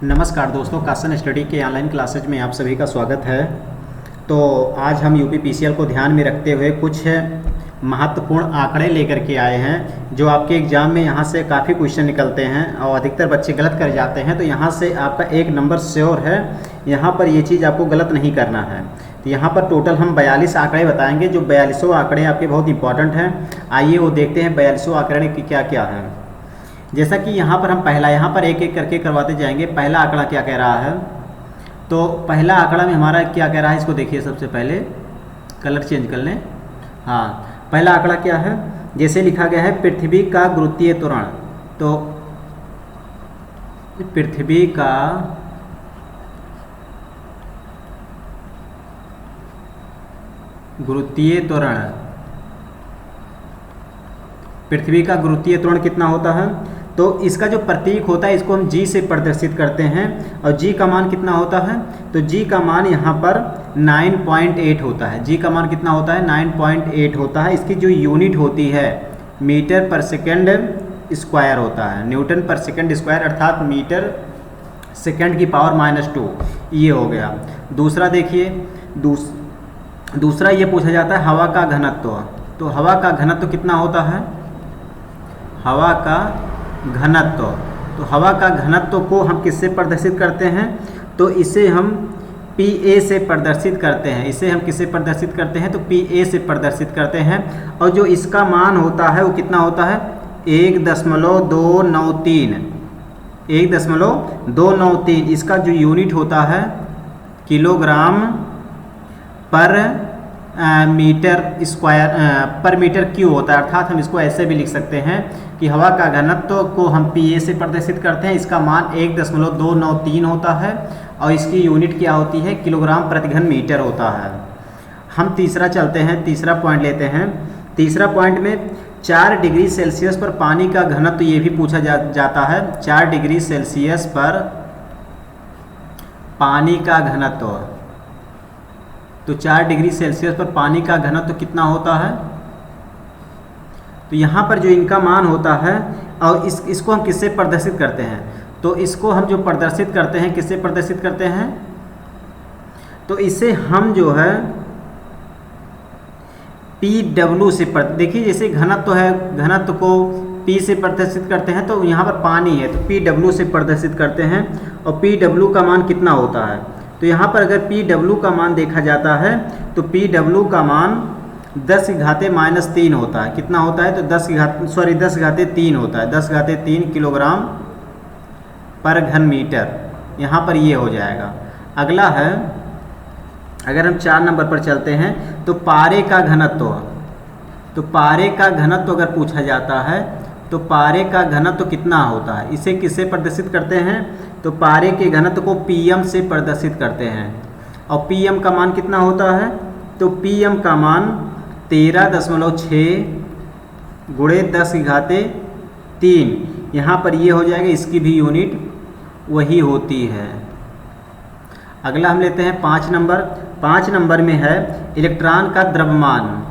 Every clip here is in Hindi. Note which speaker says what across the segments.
Speaker 1: नमस्कार दोस्तों, कासन स्टडी के ऑनलाइन क्लासेज में आप सभी का स्वागत है। तो आज हम यूपी पीसीएल को ध्यान में रखते हुए कुछ महत्वपूर्ण आंकड़े लेकर के आए हैं जो आपके एग्ज़ाम में यहाँ से काफ़ी क्वेश्चन निकलते हैं और अधिकतर बच्चे गलत कर जाते हैं। तो यहाँ से आपका एक नंबर श्योर है, यहाँ पर ये चीज़ आपको गलत नहीं करना है। तो यहाँ पर टोटल हम 42 आंकड़े बताएंगे, जो 42 आंकड़े आपके बहुत इंपॉर्टेंट हैं। आइए वो देखते हैं 42 आंकड़े की क्या क्या है। जैसा कि यहाँ पर हम यहाँ पर एक एक करके करवाते जाएंगे। पहला आंकड़ा क्या कह रहा है, तो पहला आंकड़ा में हमारा क्या कह रहा है, इसको देखिए। सबसे पहले कलर चेंज कर लें। हाँ, पहला आंकड़ा क्या है, जैसे लिखा गया है पृथ्वी का गुरुत्वीय त्वरण। तो पृथ्वी का गुरुत्वीय त्वरण, पृथ्वी का गुरुत्वीय त्वरण कितना होता है, तो इसका जो प्रतीक होता है इसको हम जी से प्रदर्शित करते हैं। और जी का मान कितना होता है, तो जी का मान यहाँ पर 9.8 होता है। जी का मान कितना होता है, 9.8 होता है। इसकी जो यूनिट होती है मीटर पर सेकेंड स्क्वायर होता है, न्यूटन पर सेकेंड स्क्वायर, अर्थात मीटर सेकेंड की पावर -2, ये हो गया। दूसरा देखिए, दूसरा ये पूछा जाता है हवा का घनत्व। तो हवा का घनत्व कितना होता है, हवा का घनत्व। तो हवा का घनत्व को हम किससे प्रदर्शित करते हैं, तो इसे हम PA से प्रदर्शित करते हैं। इसे हम किससे प्रदर्शित करते हैं, तो PA से प्रदर्शित करते हैं। और जो इसका मान होता है वो कितना होता है, 1.293। 1.293 इसका जो यूनिट होता है किलोग्राम पर मीटर स्क्वायर पर मीटर क्यूब होता है। अर्थात हम इसको ऐसे भी लिख सकते हैं कि हवा का घनत्व को हम PA से प्रदर्शित करते हैं। इसका मान 1.293 होता है और इसकी यूनिट क्या होती है, किलोग्राम प्रति घन मीटर होता है। हम तीसरा चलते हैं, तीसरा पॉइंट लेते हैं। तीसरा पॉइंट में 4 डिग्री सेल्सियस पर पानी का घनत्व ये भी पूछा जाता है। 4 डिग्री सेल्सियस पर पानी का घनत्व, तो 4 डिग्री सेल्सियस पर पानी का घनत्व कितना होता है, तो यहाँ पर जो इनका मान होता है और इसको हम किससे प्रदर्शित करते हैं, तो इसको हम जो प्रदर्शित करते हैं किससे प्रदर्शित करते हैं, तो इसे हम जो है PW से देखिए, जैसे घनत्व है, घनत्व को P से प्रदर्शित करते हैं, तो यहाँ पर पानी है तो PW से प्रदर्शित करते हैं। और PW का मान कितना होता है, तो यहाँ पर अगर PW का मान देखा जाता है तो PW का मान 10⁻³ होता है। कितना होता है, तो 10⁻³ होता है। 10⁻³ किलोग्राम पर घन मीटर, यहाँ पर ये हो जाएगा। अगला है, अगर हम 4 नंबर पर चलते हैं तो पारे का घनत्व। तो पारे का घनत्व अगर पूछा जाता है तो पारे का घनत्व कितना होता है, इसे किससे प्रदर्शित करते हैं, तो पारे के घनत्व को PM से प्रदर्शित करते हैं। और PM का मान कितना होता है, तो PM का मान 13.6 × 10⁻³ यहाँ पर ये हो जाएगा। इसकी भी यूनिट वही होती है। अगला हम लेते हैं 5 नंबर। 5 नंबर में है इलेक्ट्रॉन का द्रव्यमान।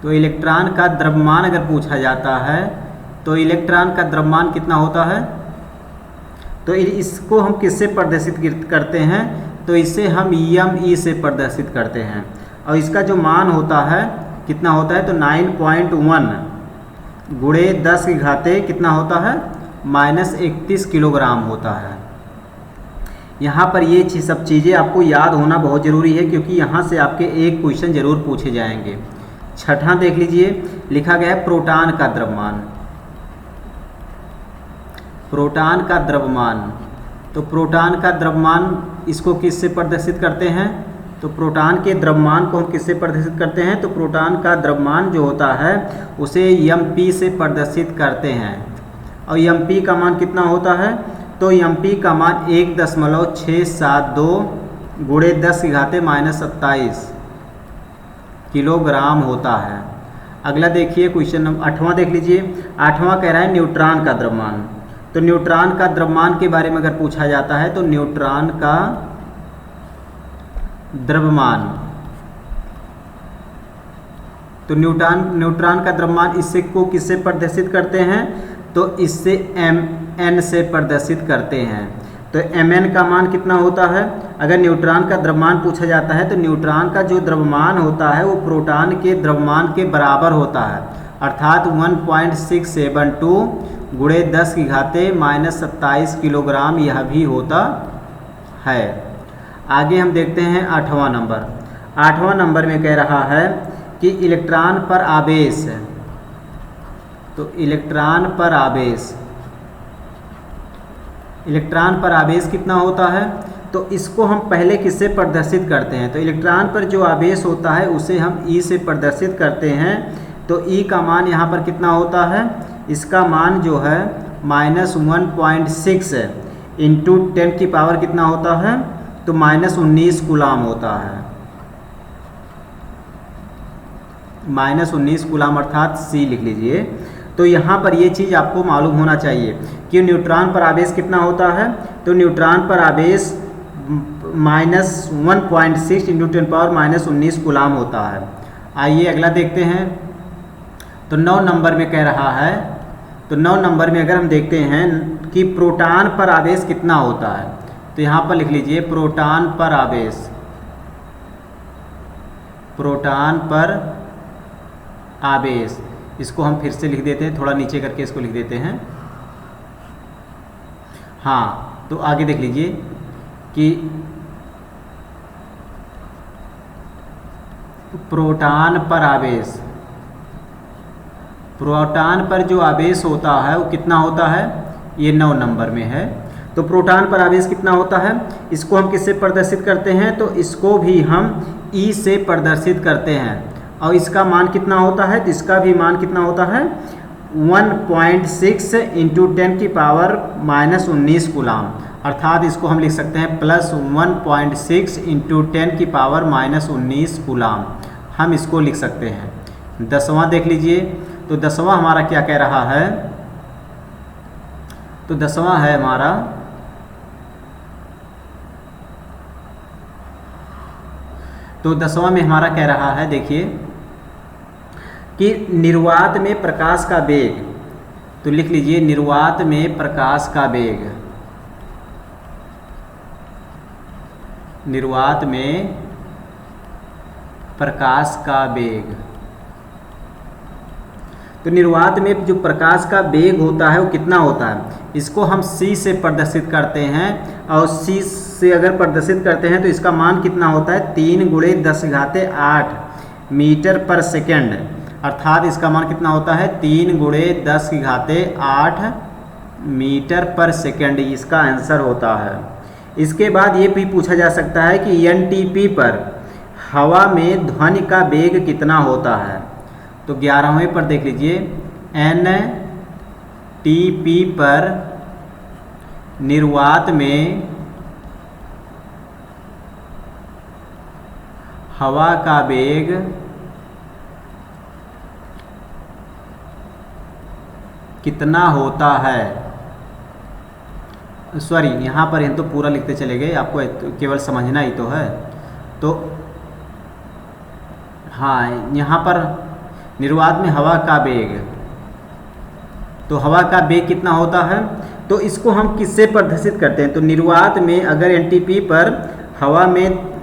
Speaker 1: तो इलेक्ट्रॉन का द्रव्यमान अगर पूछा जाता है तो इलेक्ट्रॉन का द्रव्यमान कितना होता है, तो इसको हम किससे प्रदर्शित करते हैं, तो इसे हम me से प्रदर्शित करते हैं। और इसका जो मान होता है कितना होता है, तो 9.1 × 10⁻³ कितना होता है, -31 किलोग्राम होता है। यहाँ पर ये सब चीज़ें आपको याद होना बहुत ज़रूरी है, क्योंकि यहाँ से आपके एक क्वेश्चन ज़रूर पूछे जाएंगे। छठा देख लीजिए, लिखा गया है प्रोटॉन का द्रव्यमान। प्रोटॉन का द्रव्यमान, तो प्रोटॉन का द्रव्यमान इसको किससे प्रदर्शित करते हैं, तो प्रोटॉन के द्रव्यमान को हम किससे प्रदर्शित करते हैं, तो प्रोटॉन का द्रव्यमान जो होता है उसे MP से प्रदर्शित करते हैं। और MP का मान कितना होता है, तो MP का मान 1.672 × 10⁻27 किलोग्राम होता है। अगला देखिए क्वेश्चन नंबर 8वां देख लीजिए। 8वां कह रहा है न्यूट्रॉन का द्रव्यमान। तो न्यूट्रॉन का द्रव्यमान के बारे में अगर पूछा जाता है तो न्यूट्रॉन का द्रव्यमान, तो न्यूट्रॉन का द्रव्यमान इससे को किससे प्रदर्शित करते हैं, तो इससे mn से प्रदर्शित करते हैं। तो mn का मान कितना होता है? अगर न्यूट्रॉन का द्रव्यमान पूछा जाता है तो न्यूट्रॉन का जो द्रव्यमान होता है वो प्रोटॉन के द्रव्यमान के बराबर होता है, अर्थात 1.672 गुणे 10⁻⁻27 किलोग्राम यह भी होता है। आगे हम देखते हैं 8वां नंबर। 8वां नंबर में कह रहा है कि इलेक्ट्रॉन पर आवेश, तो इलेक्ट्रॉन पर आवेश कितना होता है? तो इसको हम पहले किससे प्रदर्शित करते हैं? तो इलेक्ट्रॉन पर जो आवेश होता है उसे हम E से प्रदर्शित करते हैं। तो E का मान यहाँ पर कितना होता है? इसका मान जो है -1.6 इंटू 10 की पावर कितना होता है? तो -19 कूलाम होता है। -19 कूलाम अर्थात C लिख लीजिए। तो यहाँ पर ये चीज़ आपको मालूम होना चाहिए कि न्यूट्रॉन पर आवेश कितना होता है। तो न्यूट्रॉन पर आवेश -1.6 इंटू 10 पावर -19 कूलाम होता है। आइए अगला देखते हैं। तो 9 नंबर में कह रहा है, तो 9 नंबर में अगर हम देखते हैं कि प्रोटॉन पर आवेश कितना होता है, तो यहाँ पर लिख लीजिए प्रोटॉन पर आवेश, प्रोटॉन पर आवेश। इसको हम फिर से लिख देते हैं, थोड़ा नीचे करके इसको लिख देते हैं। हाँ, तो आगे देख लीजिए कि प्रोटॉन पर आवेश, प्रोटॉन पर जो आवेश होता है वो कितना होता है? ये 9 नंबर में है। तो प्रोटॉन पर आवेश कितना होता है? इसको हम किससे प्रदर्शित करते हैं? तो इसको भी हम E से प्रदर्शित करते हैं। और इसका मान कितना होता है? तो इसका भी मान कितना होता है? 1.6 इंटू 10 की पावर -19 कूलाम, अर्थात इसको हम लिख सकते हैं +1.6 इंटू 10 की पावर -19 कूलाम। हम इसको लिख सकते हैं। 10वां देख लीजिए। तो 10वां हमारा क्या कह रहा है? तो 10वां है हमारा, तो 10वां में हमारा कह रहा है, देखिए कि निर्वात में प्रकाश का वेग। तो लिख लीजिए निर्वात में प्रकाश का वेग, निर्वात में प्रकाश का वेग। तो निर्वात में जो प्रकाश का वेग होता है वो कितना होता है? इसको हम C से प्रदर्शित करते हैं। और C से अगर प्रदर्शित करते हैं तो इसका मान कितना होता है? 3 × 10⁸ मीटर पर सेकेंड, अर्थात इसका मान कितना होता है? 3 × 10⁸ मीटर पर सेकेंड इसका आंसर होता है। इसके बाद ये भी पूछा जा सकता है कि NTP पर हवा में ध्वनि का वेग कितना होता है? तो 11वें पर देख लीजिए, NTP पर निर्वात में हवा का वेग कितना होता है? सॉरी, यहाँ पर हम तो पूरा लिखते चले गए, आपको केवल समझना ही तो है। तो हाँ, यहाँ पर निर्वात में हवा का वेग, तो हवा का वेग कितना होता है? तो इसको हम किससे प्रदर्शित करते हैं? तो निर्वात में अगर NTP पर हवा में,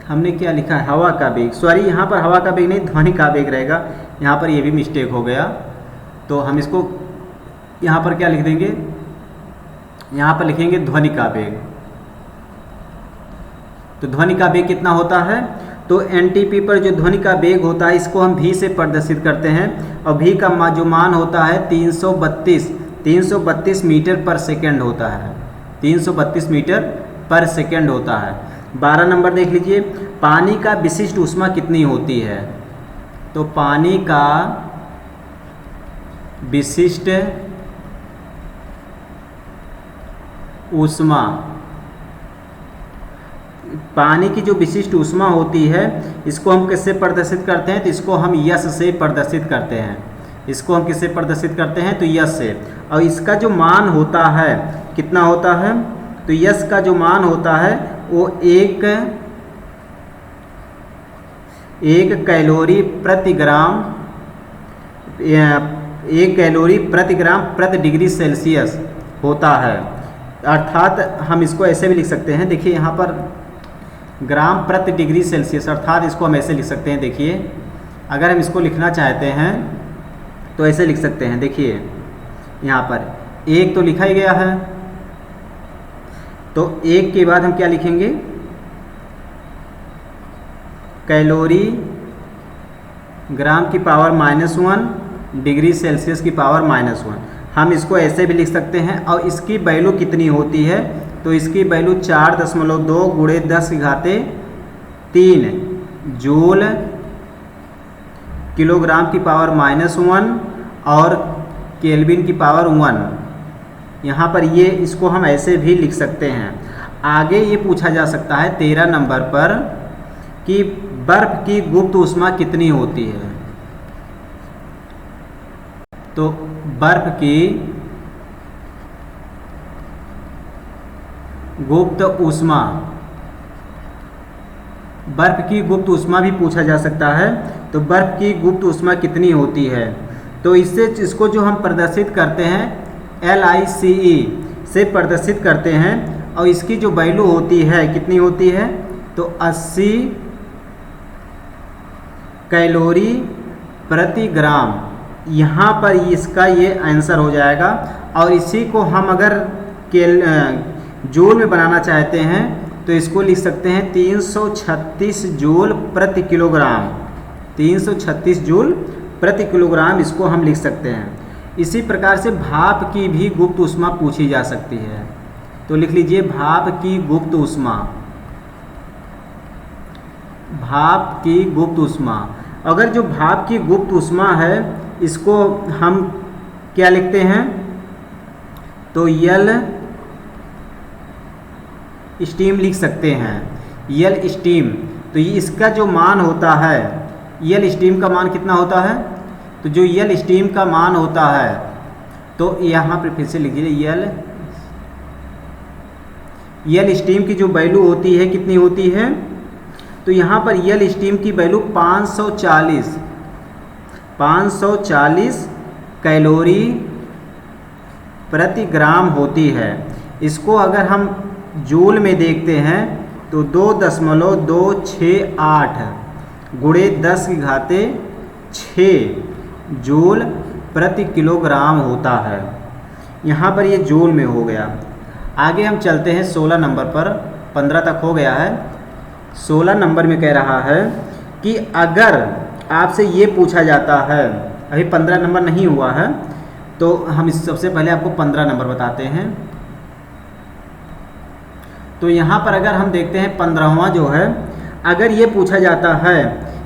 Speaker 1: हमने क्या लिखा है? हवा का वेग, सॉरी यहाँ पर हवा का वेग नहीं, ध्वनि का वेग रहेगा। यहाँ पर ये भी मिस्टेक हो गया। तो हम इसको यहाँ पर क्या लिख देंगे? यहाँ पर लिखेंगे ध्वनि का वेग। तो ध्वनि का वेग कितना होता है? तो NTP पर जो ध्वनि का वेग होता है इसको हम V से प्रदर्शित करते हैं। और V का जो मान होता है 332 मीटर पर सेकेंड होता है, 332 मीटर पर सेकेंड होता है। 12 नंबर देख लीजिए, पानी का विशिष्ट ऊष्मा कितनी होती है? तो पानी का विशिष्ट ऊष्मा, पानी की जो विशिष्ट ऊष्मा होती है इसको हम किससे प्रदर्शित करते हैं? तो इसको हम यश से प्रदर्शित करते हैं। इसको हम किससे प्रदर्शित करते हैं? तो यश से। और इसका जो मान होता है कितना होता है? तो यश का जो मान होता है वो 1 कैलोरी प्रति ग्राम, 1 कैलोरी प्रति ग्राम प्रति डिग्री सेल्सियस होता है। अर्थात हम इसको ऐसे भी लिख सकते हैं, देखिए यहाँ पर ग्राम प्रति डिग्री सेल्सियस, अर्थात इसको हम ऐसे लिख सकते हैं। देखिए अगर हम इसको लिखना चाहते हैं तो ऐसे लिख सकते हैं। देखिए यहाँ पर 1 तो लिखा ही गया है, तो 1 के बाद हम क्या लिखेंगे, कैलोरी ग्राम की पावर -1 डिग्री सेल्सियस की पावर -1। हम इसको ऐसे भी लिख सकते हैं। और इसकी वैल्यू कितनी होती है, तो इसकी वैल्यू 4.2 गुणे 10⁻³ जूल किलोग्राम की पावर -1 और केल्विन की पावर 1। यहाँ पर ये इसको हम ऐसे भी लिख सकते हैं। आगे ये पूछा जा सकता है 13 नंबर पर कि बर्फ की गुप्त ऊष्मा कितनी होती है। तो बर्फ की गुप्त ऊष्मा, बर्फ की गुप्त ऊष्मा भी पूछा जा सकता है। तो बर्फ की गुप्त ऊष्मा कितनी होती है, तो इससे इसको जो हम प्रदर्शित करते हैं LICE से प्रदर्शित करते हैं। और इसकी जो वैल्यू होती है कितनी होती है, तो 80 कैलोरी प्रति ग्राम। यहाँ पर इसका ये आंसर हो जाएगा। और इसी को हम अगर जूल में बनाना चाहते हैं तो इसको लिख सकते हैं 336 जूल प्रति किलोग्राम। 336 जूल प्रति किलोग्राम इसको हम लिख सकते हैं। इसी प्रकार से भाप की भी गुप्त ऊष्मा पूछी जा सकती है। तो लिख लीजिए भाप की गुप्त ऊष्मा, भाप की गुप्त ऊष्मा। अगर जो भाप की गुप्त ऊष्मा है इसको हम क्या लिखते हैं, तो यल स्टीम लिख सकते हैं। यल स्टीम, तो ये इसका जो मान होता है, यल स्टीम का मान कितना होता है, तो जो यल स्टीम का मान होता है, तो यहाँ पर फिर से लिख लीजिए यल स्टीम की जो वैल्यू होती है कितनी होती है, तो यहाँ पर यल स्टीम की वैल्यू 540 कैलोरी प्रति ग्राम होती है। इसको अगर हम जूल में देखते हैं तो 2.268 गुणे 10⁻6 जूल प्रति किलोग्राम होता है। यहाँ पर ये जूल में हो गया। आगे हम चलते हैं 16 नंबर पर, 15 तक हो गया है। 16 नंबर में कह रहा है कि अगर आपसे ये पूछा जाता है, अभी 15 नंबर नहीं हुआ है, तो हम इस सबसे पहले आपको 15 नंबर बताते हैं। तो यहाँ पर अगर हम देखते हैं 15वां जो है, अगर ये पूछा जाता है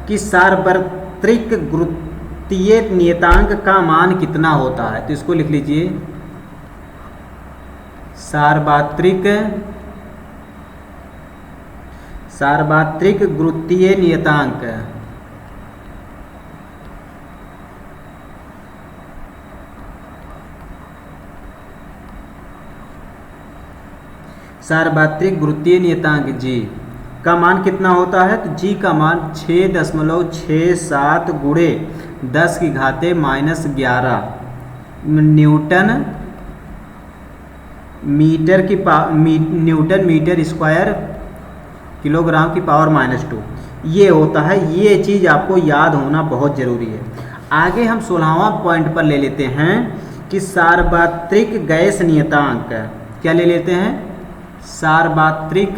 Speaker 1: कि सार्वत्रिक गुरुत्वीय नियतांक का मान कितना होता है, तो इसको लिख लीजिए सार्वत्रिक गुरुत्वीय नियतांक। सार्वत्रिक गुरुत्वीय नियतांक G का मान कितना होता है, तो G का मान 6.67 गुणे 10⁻11 न्यूटन मीटर स्क्वायर किलोग्राम की पावर -2 ये होता है। ये चीज़ आपको याद होना बहुत ज़रूरी है। आगे हम 16वां पॉइंट पर ले लेते हैं कि सार्वत्रिक गैस नियतांक, क्या ले लेते हैं, सार्वत्रिक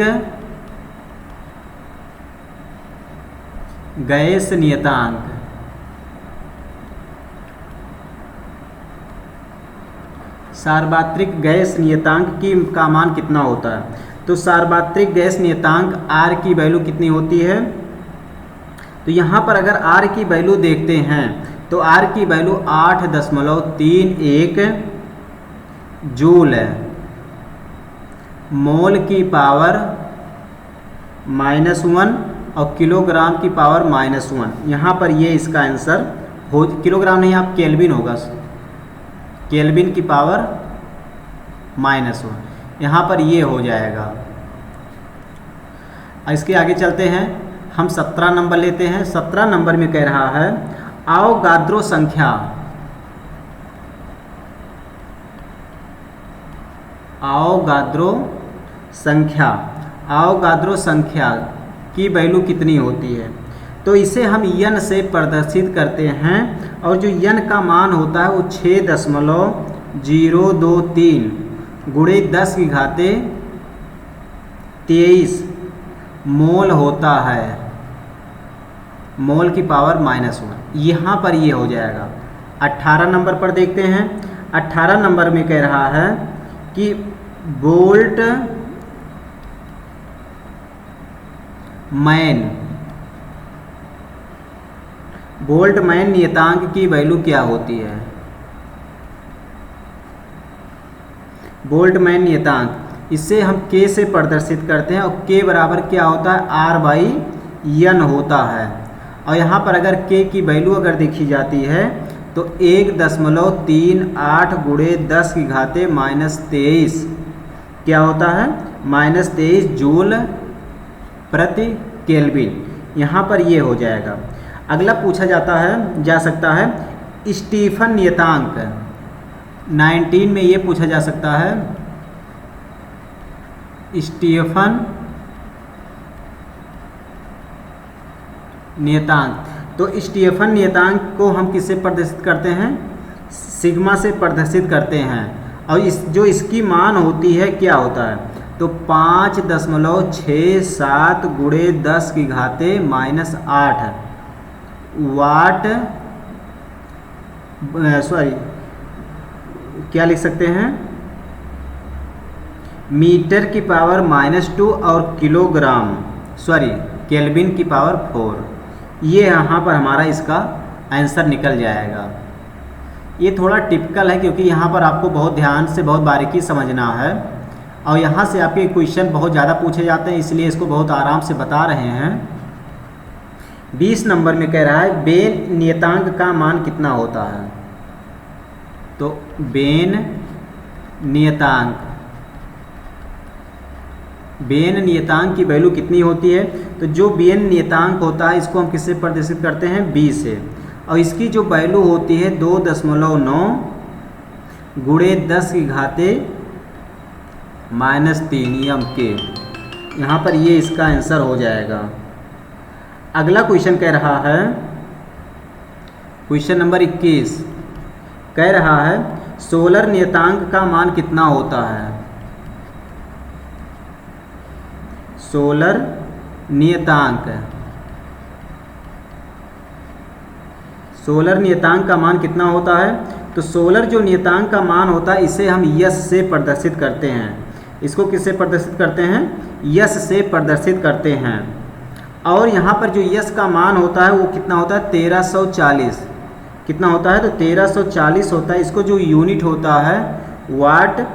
Speaker 1: गैस नियतांक। सार्वत्रिक गैस नियतांक का मान कितना होता है, तो सार्वत्रिक गैस नियतांक R की वैल्यू कितनी होती है, तो यहाँ पर अगर R की वैल्यू देखते हैं तो R की वैल्यू 8.31 जूल है, मोल की पावर -1 और किलोग्राम की पावर -1। यहाँ पर ये इसका आंसर हो, किलोग्राम नहीं आप केल्विन होगा, केल्विन की पावर -1, यहाँ पर ये हो जाएगा। इसके आगे चलते हैं, हम 17 नंबर लेते हैं। 17 नंबर में कह रहा है अवोगाद्रो संख्या, आवोगाद्रो संख्या की वैल्यू कितनी होती है। तो इसे हम यन से प्रदर्शित करते हैं और जो यन का मान होता है वो 6.023 गुणे 10 की घाते 23 मोल होता है, मोल की पावर -1। यहाँ पर ये हो जाएगा। 18 नंबर पर देखते हैं। 18 नंबर में कह रहा है कि बोल्टमैन नियतांक की वैल्यू क्या होती है। बोल्टमैन नियतांक इसे हम K से प्रदर्शित करते हैं और K बराबर क्या होता है, R/N होता है। और यहाँ पर अगर K की वैल्यू अगर देखी जाती है तो 1.38 गुणे 10 की घाते -23 क्या होता है, -23 जूल प्रति केल्विन। यहाँ पर ये हो जाएगा। अगला पूछा जा सकता है स्टीफन नियतांक। 19 में ये पूछा जा सकता है स्टीफन नियतांक। तो स्टीफन नियतांक को हम किससे प्रदर्शित करते हैं, सिग्मा से प्रदर्शित करते हैं। और जो इसकी मान होती है क्या होता है, तो 5.67 गुणे 10 की घाते -8 वाट, क्या लिख सकते हैं, मीटर की पावर -2 और केल्विन की पावर 4। ये यहाँ पर हमारा इसका आंसर निकल जाएगा। ये थोड़ा टिपिकल है क्योंकि यहाँ पर आपको बहुत ध्यान से बहुत बारीकी समझना है और यहाँ से आपके क्वेश्चन बहुत ज़्यादा पूछे जाते हैं, इसलिए इसको बहुत आराम से बता रहे हैं। 20 नंबर में कह रहा है बेन नियतांक का मान कितना होता है। तो बेन नियतांक की वैल्यू कितनी होती है। तो जो बेन नियतांक होता है इसको हम किससे प्रदर्शित करते हैं, B से। और इसकी जो वैल्यू होती है 2.9 गुणे 10 की घाते -3 के। यहाँ पर ये इसका आंसर हो जाएगा। अगला क्वेश्चन कह रहा है, क्वेश्चन नंबर 21 कह रहा है सोलर नियतांक का मान कितना होता है। सोलर नियतांक का मान कितना होता है। तो सोलर जो नियतांक का मान होता है इसे हम यस से प्रदर्शित करते हैं। इसको किससे प्रदर्शित करते हैं, यस से प्रदर्शित करते हैं। और यहाँ पर जो यस का मान होता है वो कितना होता है, 1340। कितना होता है, तो 1340 होता है। इसको जो यूनिट होता है वाट,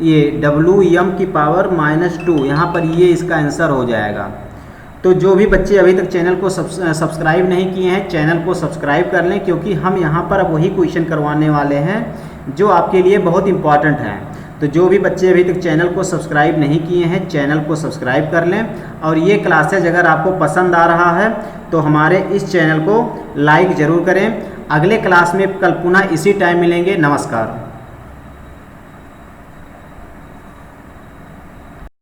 Speaker 1: ये WM की पावर -2। यहाँ पर ये इसका आंसर हो जाएगा। तो जो भी बच्चे अभी तक चैनल को सब्सक्राइब नहीं किए हैं, चैनल को सब्सक्राइब कर लें, क्योंकि हम यहाँ पर अब वही क्वेश्चन करवाने वाले हैं जो आपके लिए बहुत इंपॉर्टेंट हैं। तो जो भी बच्चे अभी तक चैनल को सब्सक्राइब नहीं किए हैं, चैनल को सब्सक्राइब कर लें। और ये क्लासेज अगर आपको पसंद आ रहा है तो हमारे इस चैनल को लाइक ज़रूर करें। अगले क्लास में कल पुनः इसी टाइम मिलेंगे। नमस्कार।